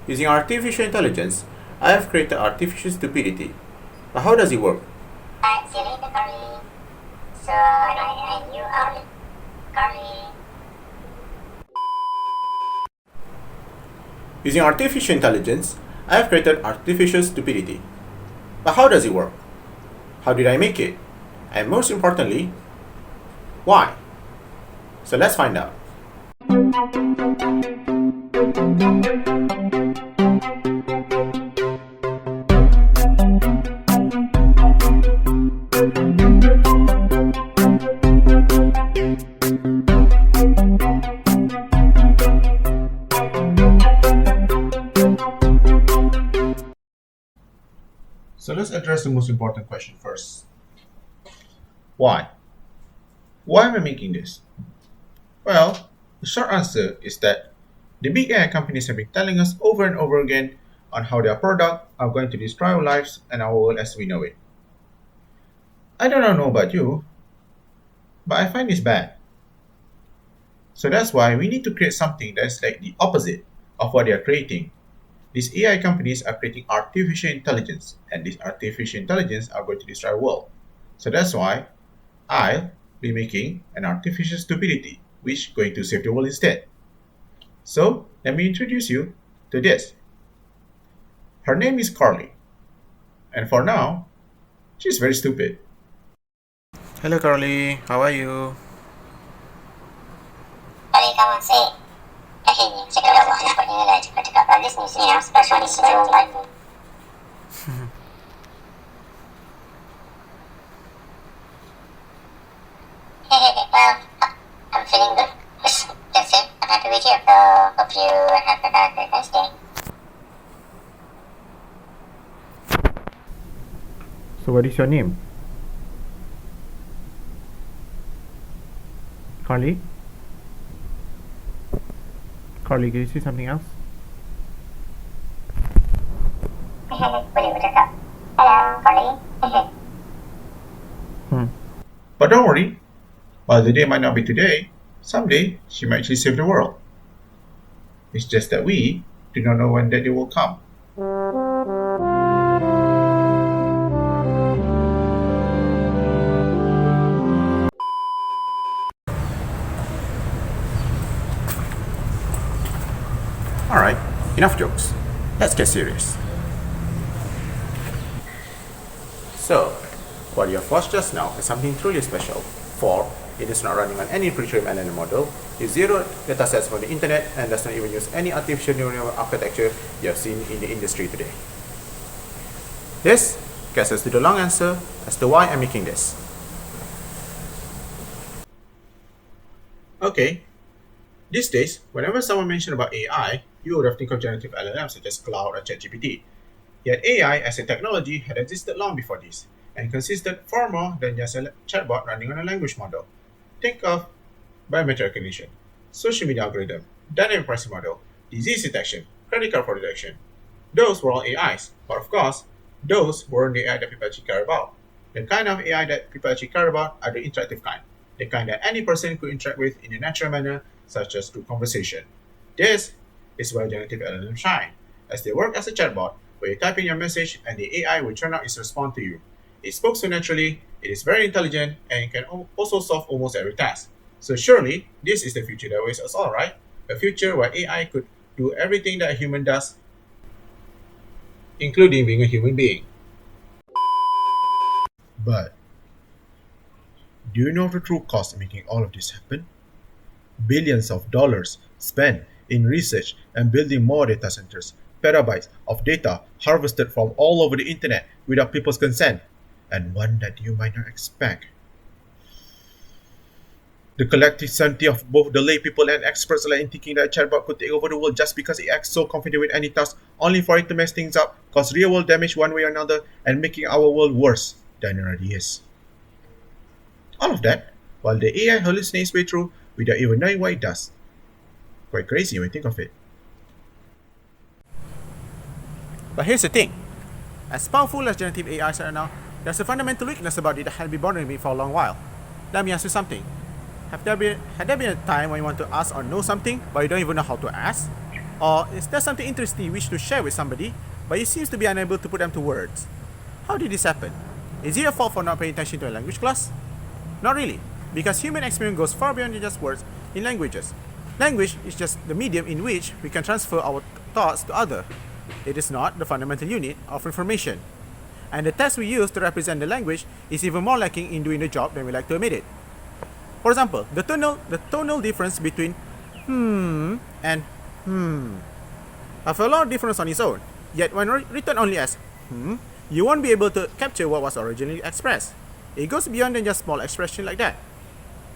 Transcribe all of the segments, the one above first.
Using artificial intelligence, I have created artificial stupidity. But how does it work? Using artificial intelligence, I have created artificial stupidity. But how does it work? How did I make it? And most importantly, why? So let's find out. So let's address the most important question first. Why? Why am I making this? Well, the short answer is that the big AI companies have been telling us over and over again on how their products are going to destroy our lives and our world as we know it. I don't know about you, but I find this bad. So that's why we need to create something that's like the opposite of what they are creating. These AI companies are creating artificial intelligence, and this artificial intelligence are going to destroy the world. So that's why I'll be making an artificial stupidity, which is going to save the world instead. So let me introduce you to this. Her name is Carly, and for now, she's very stupid. Hello Carly, how are you? Mari kamu say, cakap Allah nak ni lah, cakap bagus ni sini, special ni sini lagi. Well, I'm feeling good. That's it. I'm happy with you. So hope you have a good Wednesday. So what is your name? Carly? Carly, can you say something else? Boleh bercakap. Hello, Carly. But don't worry, while the day might not be today, someday she might actually save the world. It's just that we do not know when that day will come. Alright, enough jokes. Let's get serious. So, what you have watched just now is something truly special, for it is not running on any pre-trained LLM model, is zero datasets from the internet, and does not even use any artificial neural architecture you have seen in the industry today. This gets us to the long answer as to why I'm making this. Okay, these days, whenever someone mentioned about AI, you would have think of generative LLMs such as Cloud or ChatGPT. Yet AI as a technology had existed long before this, and consisted far more than just a chatbot running on a language model. Think of biometric recognition, social media algorithm, dynamic pricing model, disease detection, credit card fraud detection. Those were all AIs, but of course, those weren't the AI that people actually care about. The kind of AI that people actually care about are the interactive kind, the kind that any person could interact with in a natural manner, such as through conversation. This is where generative LLMs shine, as they work as a chatbot, where you type in your message and the AI will turn out its response to you. It spoke so naturally, it is very intelligent, and it can also solve almost every task. So surely, this is the future that awaits us all, right? A future where AI could do everything that a human does, including being a human being. But, do you know the true cost of making all of this happen? Billions of dollars spent in research and building more data centers, petabytes of data harvested from all over the internet without people's consent, and one that you might not expect. The collective sanity of both the lay people and experts alike in thinking that a chatbot could take over the world just because it acts so confident with any task, only for it to mess things up, cause real world damage one way or another, and making our world worse than it already is. All of that, while the AI hallucinates its way through without even knowing what it does. Quite crazy when you think of it. But here's the thing. As powerful as generative AIs are now, there's a fundamental weakness about it that had been bothering me for a long while. Let me ask you something. Had there been a time when you want to ask or know something, but you don't even know how to ask? Or is there something interesting you wish to share with somebody, but you seem to be unable to put them to words? How did this happen? Is it your fault for not paying attention to a language class? Not really, because human experience goes far beyond just words in languages. Language is just the medium in which we can transfer our thoughts to others. It is not the fundamental unit of information. And the text we use to represent the language is even more lacking in doing the job than we like to admit it. For example, the tonal difference between and have a lot of difference on its own. Yet when written only as you won't be able to capture what was originally expressed. It goes beyond than just small expression like that.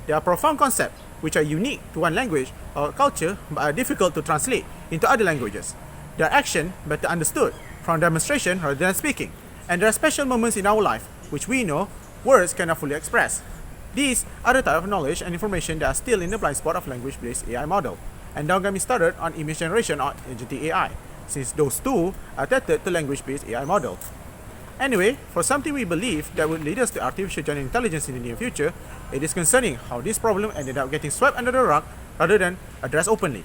There are profound concepts which are unique to one language or culture but are difficult to translate into other languages. There are actions better understood from demonstration rather than speaking. And there are special moments in our life which we know words cannot fully express. These are the type of knowledge and information that are still in the blind spot of language-based AI model. And don't get me started on image generation or agentic AI, since those two are tethered to language-based AI model. Anyway, for something we believe that would lead us to artificial general intelligence in the near future, it is concerning how this problem ended up getting swept under the rug rather than addressed openly.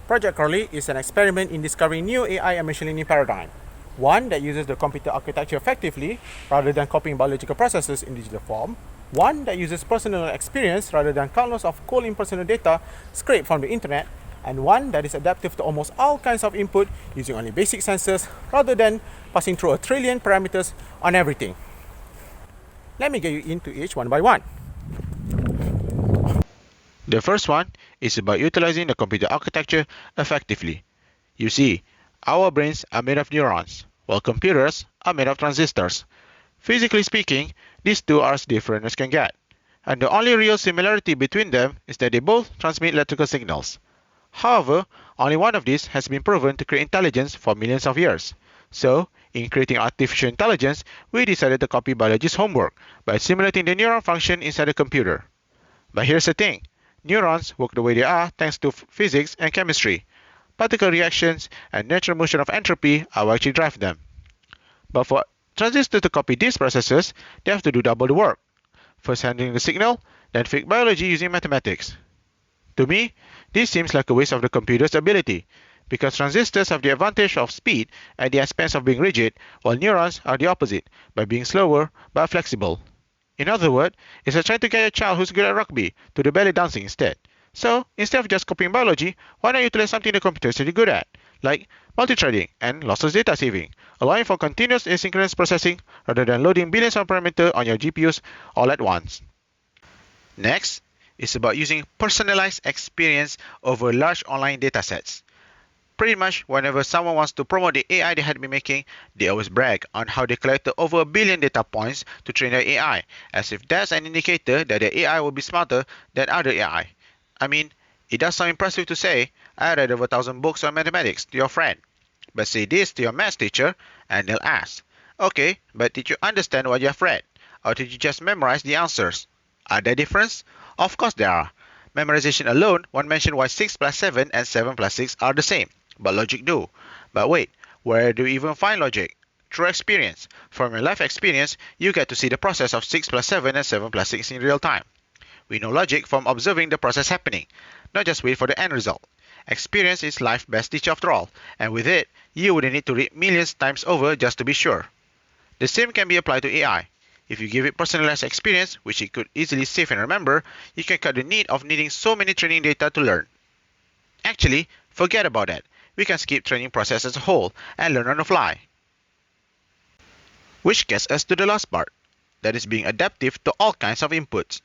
Project Crowley is an experiment in discovering new AI and machine learning paradigm. One that uses the computer architecture effectively rather than copying biological processes in digital form. One that uses personal experience rather than countless of cold impersonal data scraped from the internet. And one that is adaptive to almost all kinds of input using only basic sensors rather than passing through a trillion parameters on everything. Let me get you into each one by one. The first one is about utilizing the computer architecture effectively. You see, our brains are made of neurons, while computers are made of transistors. Physically speaking, these two are as different as can get. And the only real similarity between them is that they both transmit electrical signals. However, only one of these has been proven to create intelligence for millions of years. So, in creating artificial intelligence, we decided to copy biology's homework by simulating the neuron function inside a computer. But here's the thing. Neurons work the way they are thanks to physics and chemistry. Particle reactions and natural motion of entropy are what actually drive them. But for transistors to copy these processes, they have to do double the work. First handling the signal, then fake biology using mathematics. To me, this seems like a waste of the computer's ability, because transistors have the advantage of speed at the expense of being rigid, while neurons are the opposite, by being slower but flexible. In other words, it's like trying to get a child who's good at rugby to do belly dancing instead. So, instead of just copying biology, why not utilize something the computer is really good at, like multithreading and lossless data saving, allowing for continuous asynchronous processing rather than loading billions of parameters on your GPUs all at once. Next is about using personalized experience over large online datasets. Pretty much whenever someone wants to promote the AI they had been making, they always brag on how they collected over 1 billion data points to train their AI, as if that's an indicator that their AI will be smarter than other AI. I mean, it does sound impressive to say, I read over 1,000 books on mathematics to your friend. But say this to your maths teacher, and they'll ask, okay, but did you understand what you have read? Or did you just memorize the answers? Are there differences? Of course there are. Memorization alone won't mention why 6 plus 7 and 7 plus 6 are the same, but logic do. But wait, where do you even find logic? Through experience. From your life experience, you get to see the process of 6 plus 7 and 7 plus 6 in real time. We know logic from observing the process happening, not just wait for the end result. Experience is life's best teacher after all, and with it, you wouldn't need to read millions times over just to be sure. The same can be applied to AI. If you give it personalized experience, which it could easily save and remember, you can cut the need of needing so many training data to learn. Actually, forget about that. We can skip training process as a whole and learn on the fly. Which gets us to the last part, that is being adaptive to all kinds of inputs.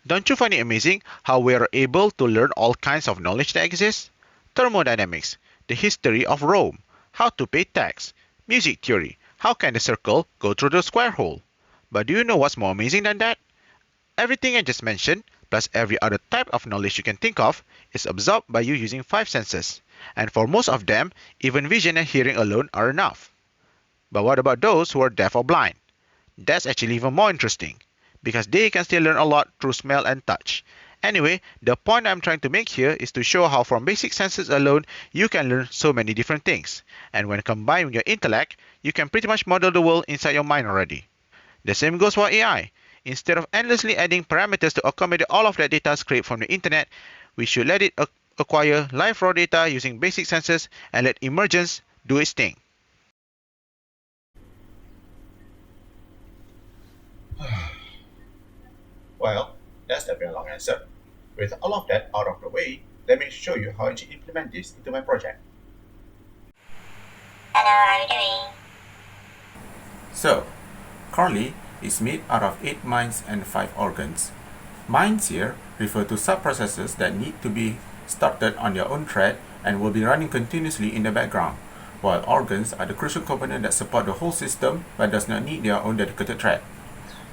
Don't you find it amazing how we are able to learn all kinds of knowledge that exists? Thermodynamics, the history of Rome, how to pay tax, music theory, how can the circle go through the square hole? But do you know what's more amazing than that? Everything I just mentioned, plus every other type of knowledge you can think of, is absorbed by you using 5 senses. And for most of them, even vision and hearing alone are enough. But what about those who are deaf or blind? That's actually even more interesting, because they can still learn a lot through smell and touch. Anyway, the point I'm trying to make here is to show how from basic senses alone, you can learn so many different things. And when combined with your intellect, you can pretty much model the world inside your mind already. The same goes for AI. Instead of endlessly adding parameters to accommodate all of that data scraped from the internet, we should let it acquire live raw data using basic sensors and let emergence do its thing. Well, that's a very long answer. With all of that out of the way, let me show you how I implement this into my project. Hello, how are you doing? So, Carly is made out of 8 minds and 5 organs. Minds here refer to sub-processes that need to be started on their own thread and will be running continuously in the background, while organs are the crucial component that support the whole system but does not need their own dedicated thread.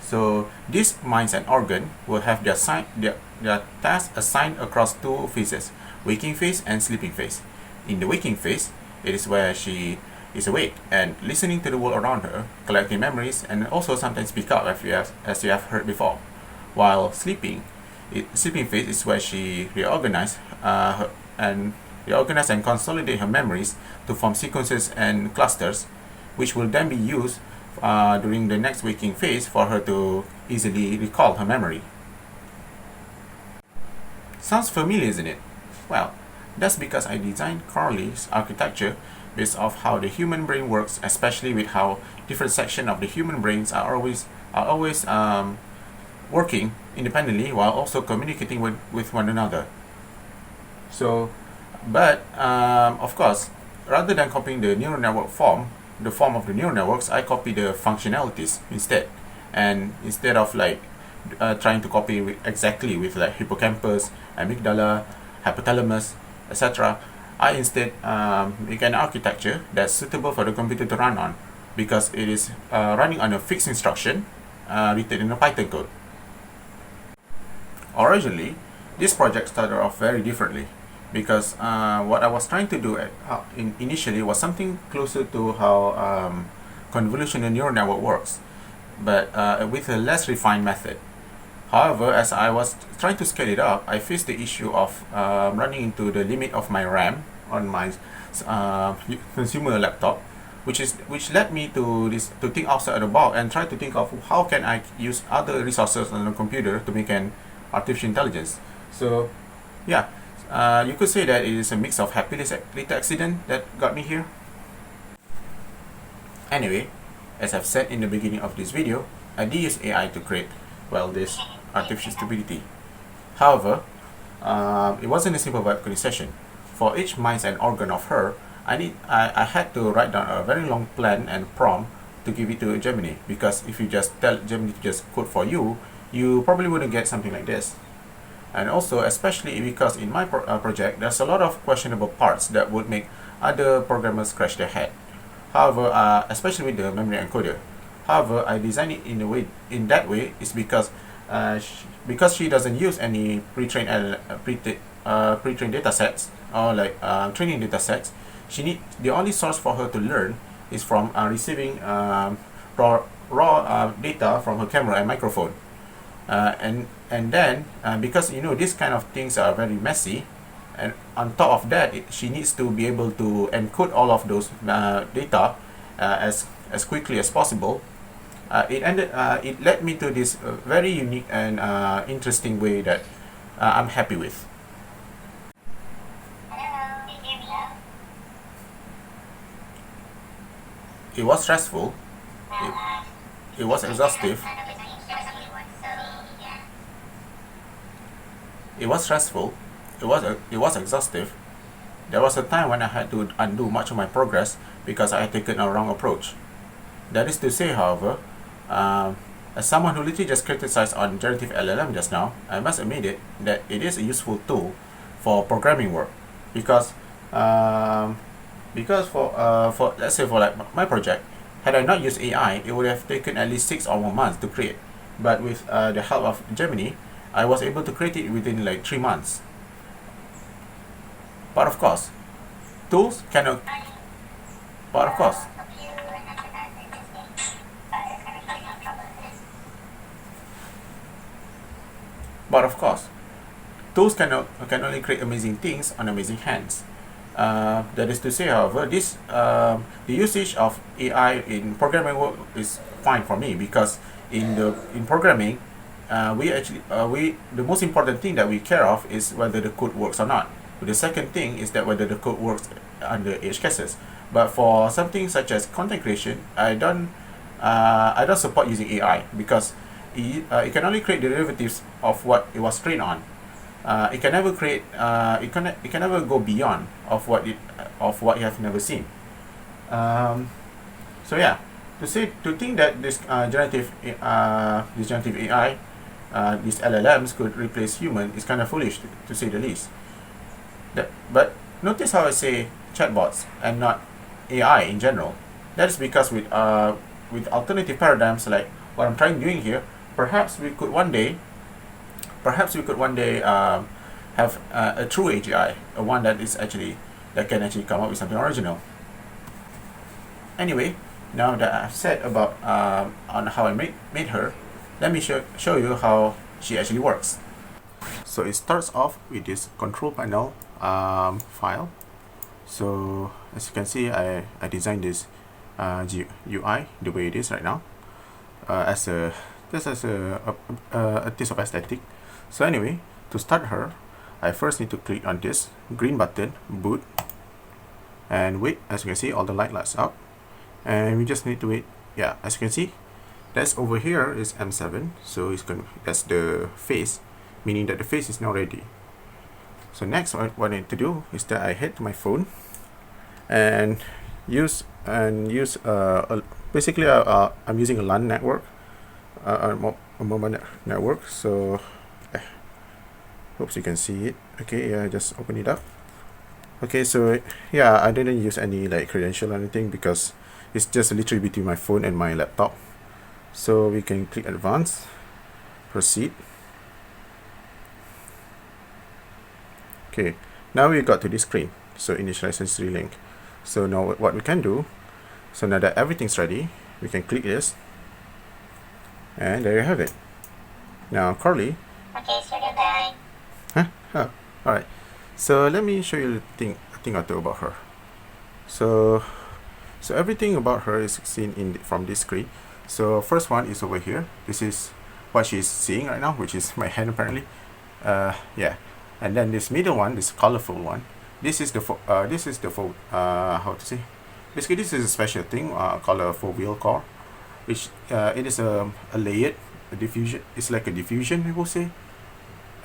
So these minds and organ will have their tasks assigned across 2 phases, waking phase and sleeping phase. In the waking phase, it is where she is awake and listening to the world around her, collecting memories, and also sometimes speak up as you have heard before. While sleeping phase is where she reorganize and consolidate her memories to form sequences and clusters, which will then be used during the next waking phase for her to easily recall her memory. Sounds familiar, isn't it? Well, that's because I designed Carly's architecture based off how the human brain works, especially with how different sections of the human brains are always working independently while also communicating with one another. So, but of course, rather than copying the neural network the form of the neural networks, I copy the functionalities instead. And instead of trying to copy exactly with like hippocampus, amygdala, hypothalamus, etc., I instead make an architecture that's suitable for the computer to run on, because it is running on a fixed instruction written in a Python code. Originally, this project started off very differently, because what I was trying to do initially was something closer to how convolutional neural network works, but with a less refined method. However, as I was trying to scale it up, I faced the issue of running into the limit of my RAM on my consumer laptop, which led me to think outside the box and try to think of how can I use other resources on the computer to make an artificial intelligence. So, yeah, you could say that it is a mix of happy little accident that got me here. Anyway, as I've said in the beginning of this video, I did use AI to create, this artificial stupidity. However, it wasn't a simple web coding session. For each mind and organ of her, I had to write down a very long plan and prompt to give it to Gemini, because if you just tell Gemini to just code for you, you probably wouldn't get something like this. And also, especially because in my project, there's a lot of questionable parts that would make other programmers scratch their head. However, especially with the memory encoder. However, I designed it in that way is because she doesn't use any pre-trained data sets or training data sets. The only source for her to learn is from receiving raw data from her camera and microphone. And then because these kind of things are very messy, and on top of that, she needs to be able to encode all of those data as quickly as possible. It led me to this very unique and interesting way that I'm happy with. Hello, can you hear me? It was stressful. It was exhaustive. It was stressful. It was exhaustive. There was a time when I had to undo much of my progress because I had taken a wrong approach. That is to say, however, as someone who literally just criticized on generative LLM just now, I must admit that it is a useful tool for programming work, because for let's say for my project, had I not used AI, it would have taken at least 6 or more months to create. But with the help of Gemini, I was able to create it within 3 months. But of course, tools cannot. But of course, tools can only create amazing things on amazing hands. That is to say, however, the usage of AI in programming work is fine for me, because in programming, the most important thing that we care of is whether the code works or not. The second thing is that whether the code works under edge cases. But for something such as content creation, I don't support using AI because it can only create derivatives of what it was trained on. It can never create. It can never go beyond of what you have never seen. So yeah, to think that this generative AI, these LLMs could replace human is kind of foolish to say the least. But notice how I say chatbots and not AI in general. That is because with alternative paradigms like what I'm trying doing here, perhaps we could one day have a true AGI, a one that can actually come up with something original. Anyway, now that I've said about on how I made her, let me show you how she actually works. So it starts off with this control panel file. So as you can see, I designed this UI the way it is right now, as a taste of aesthetic. So anyway, to start her, I first need to click on this green button, boot, and wait. As you can see, all the lights up, and we just need to wait. Yeah, as you can see, that's over here is M7, so that's the face, meaning that the face is now ready. So next, what I need to do is that I head to my phone and use basically I'm using a LAN network, a mobile network. So hope you can see it. Okay, yeah, just open it up. Okay, so yeah, I didn't use any like credential or anything because it's just literally between my phone and my laptop. So we can click advanced, proceed. Okay, now we got to this screen. So initialize sensory link. So now what we can do, so now that everything's ready, we can click this, and there you have it. Now Carly. Okay, so goodbye. Huh? Alright. So let me show you a thing or two about her. So everything about her is seen from this screen. So first one is over here. This is what she's seeing right now, which is my hand apparently. Yeah. And then this middle one, this colorful one, this is the how to say? Basically, this is a special thing called a four-wheel core, which it is a layered diffusion. It's like a diffusion, I will say.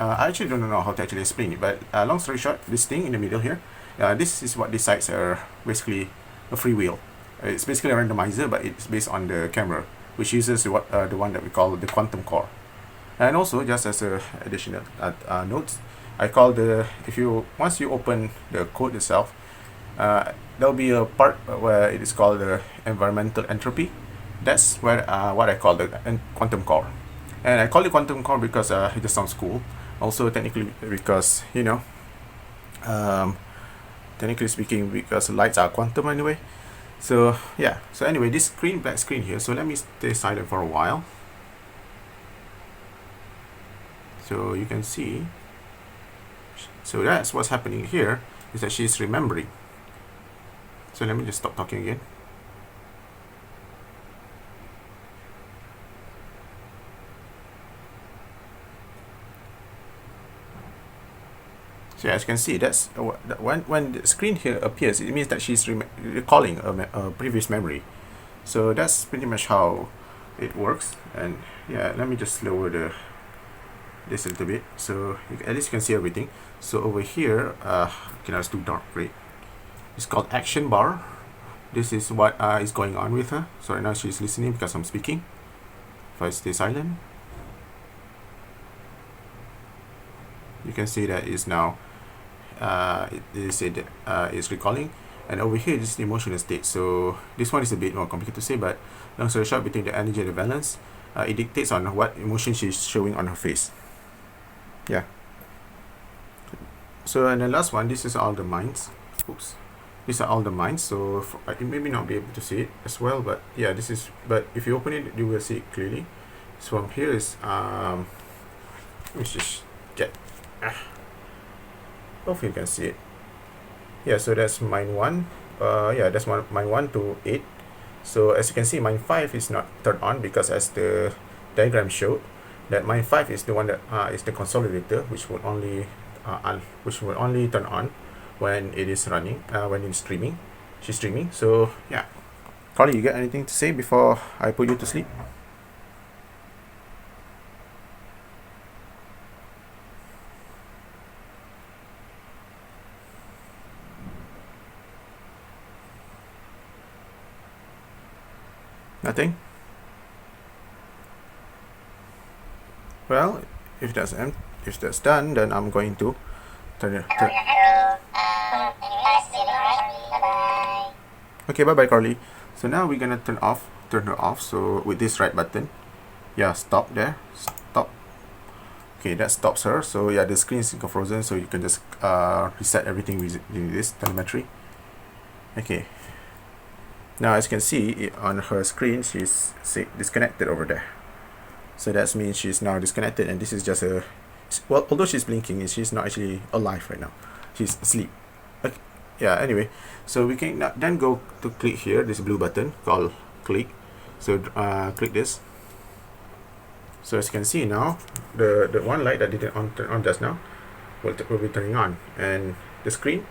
I actually don't know how to actually explain it, but long story short, this thing in the middle here, this is what these sites are basically a free wheel. It's basically a randomizer, but it's based on the camera, which uses the one that we call the quantum core. And also, just as a additional notes, I call once you open the code itself, there'll be a part where it is called the environmental entropy. That's where what I call the quantum core, and I call it quantum core because it just sounds cool. Also, technically, because technically speaking, because lights are quantum anyway. So yeah. So anyway, this black screen here. So let me stay silent for a while. So you can see. So that's what's happening here, is that she's remembering. So let me just stop talking again. So as you can see, that's when the screen here appears, it means that she's recalling a previous memory. So that's pretty much how it works. And yeah, let me just lower this a little bit, so at least you can see everything. So over here, okay, now it's too dark. Great. It's called action bar. This is what is going on with her. So right now she's listening because I'm speaking. If I stay silent, you can see that is now it's recalling. And over here, this is the emotional state. So this one is a bit more complicated to say, but long story short, between the energy and the balance, it dictates on what emotion she's showing on her face. Yeah. So and the last one, this is all the minds. Oops. These are all the minds. So I can maybe not be able to see it as well, but yeah, this is. But if you open it, you will see it clearly. So from here is let me just get. Hopefully you can see it. Yeah. So that's mind 1. Yeah, that's mind 1 to 8. So as you can see, mind 5 is not turned on because as the diagram showed that my 5 is the one that is the consolidator, which will only turn on when it is running, when it's streaming. She's streaming. So yeah, Carly, you got anything to say before I put you to sleep? Nothing? Well, if that's done, then I'm going to turn it. Okay, bye bye, Carly. So now we're gonna turn her off. So with this right button, yeah, stop there, stop. Okay, that stops her. So yeah, the screen is frozen. So you can just reset everything with this telemetry. Okay. Now, as you can see on her screen, she's disconnected over there. So that means she's now disconnected, and this is just a, well, although she's blinking, she's not actually alive right now. She's asleep. Okay. Yeah, anyway, so we can then go to click here, this blue button called click. So click this. So as you can see now, the one light that didn't turn on just now will be turning on, and the screen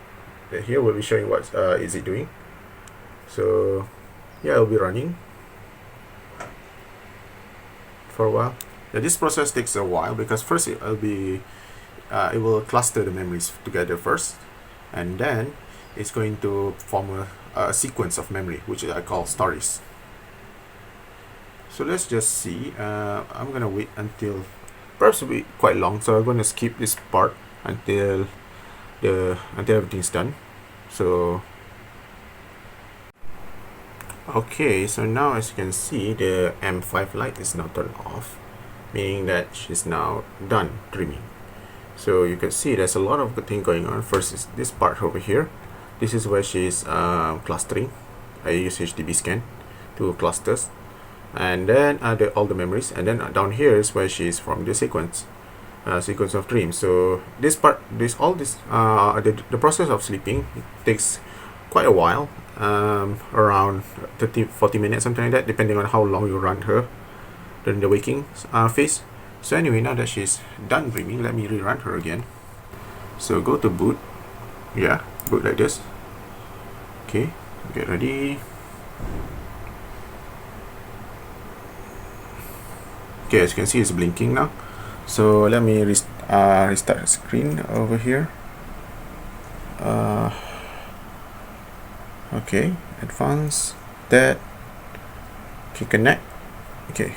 here will be showing what is it doing. So yeah, it'll be running for a while. Yeah, this process takes a while because first it will cluster the memories together first, and then it's going to form a sequence of memory, which I call stories. So let's just see. I'm gonna wait until, perhaps it'll be quite long, so I'm gonna skip this part until everything's done. So okay, so now as you can see, the M5 light is now turned off, meaning that she's now done dreaming. So you can see there's a lot of good thing going on. First is this part over here. This is where she's clustering. I use HDB scan to clusters, and then all the memories, and then down here is where she's from the sequence of dreams. So this part, the process of sleeping takes quite a while, around 30-40 minutes, something like that, depending on how long you run her during the waking phase. So anyway, now that she's done dreaming, let me rerun her again. So go to boot. Yeah, boot like this. Okay, get ready. Okay, as you can see, it's blinking now. So let me restart the screen over here. Okay, advance that. Okay, connect. Okay.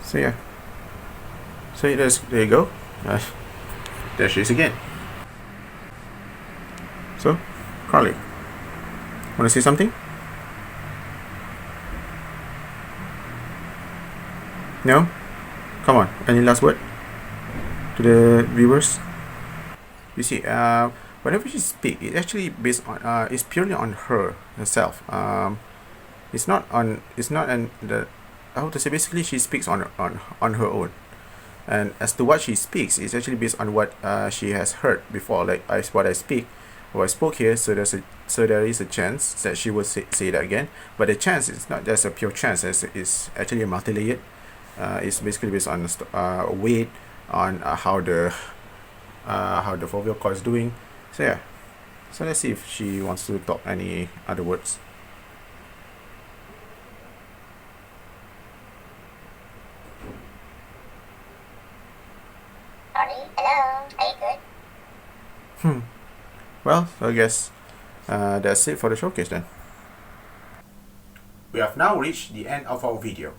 So yeah. So there you go. There she is again. So, Carly, wanna say something? No? Come on. Any last word to the viewers? You see, whenever she speaks, it's actually based on it's purely on herself. It's not how to say, basically she speaks on her own, and as to what she speaks, it's actually based on what she has heard before, like what I spoke here. So there is a chance that she will say that again, but the chance is not just a pure chance, it's actually a multi-layered. It's basically based on weight, on how the foveal cord is doing. So yeah, so let's see if she wants to talk any other words. Hello, are you good? Well, I guess that's it for the showcase then. We have now reached the end of our video.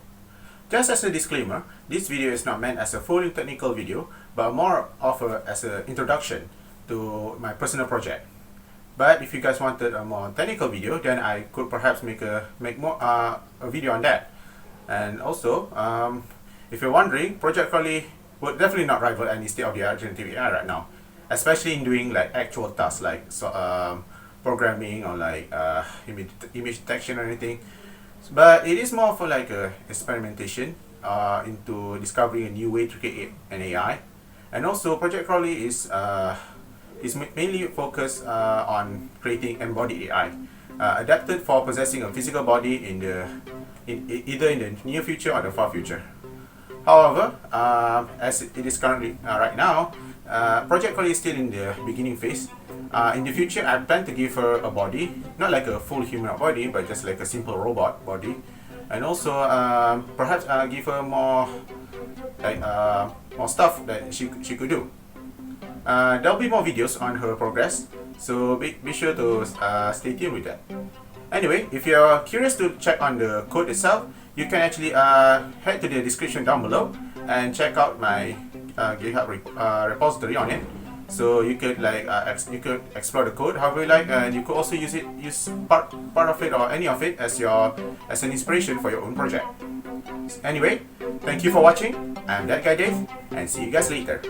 Just as a disclaimer, this video is not meant as a fully technical video, but more of as an introduction to my personal project. But if you guys wanted a more technical video, then I could perhaps make a video on that. And also, if you're wondering, Project Crowley would definitely not rival any state-of-the-art generative AI right now, especially in doing like actual tasks like programming or like image detection or anything. But it is more for like a experimentation into discovering a new way to create an AI. And also, Project Crowley is mainly focused on creating embodied AI, adapted for possessing a physical body in either in the near future or the far future. However, as it is currently right now, Project Collie is still in the beginning phase. In the future, I plan to give her a body, not like a full human body, but just like a simple robot body, and also perhaps give her more stuff that she could do. There'll be more videos on her progress, so be sure to stay tuned with that. Anyway, if you're curious to check on the code itself, you can actually head to the description down below and check out my GitHub repository on it. So you could you could explore the code however you like, and you could also use part of it or any of it as an inspiration for your own project. Anyway, thank you for watching. I'm that guy Dave, and see you guys later.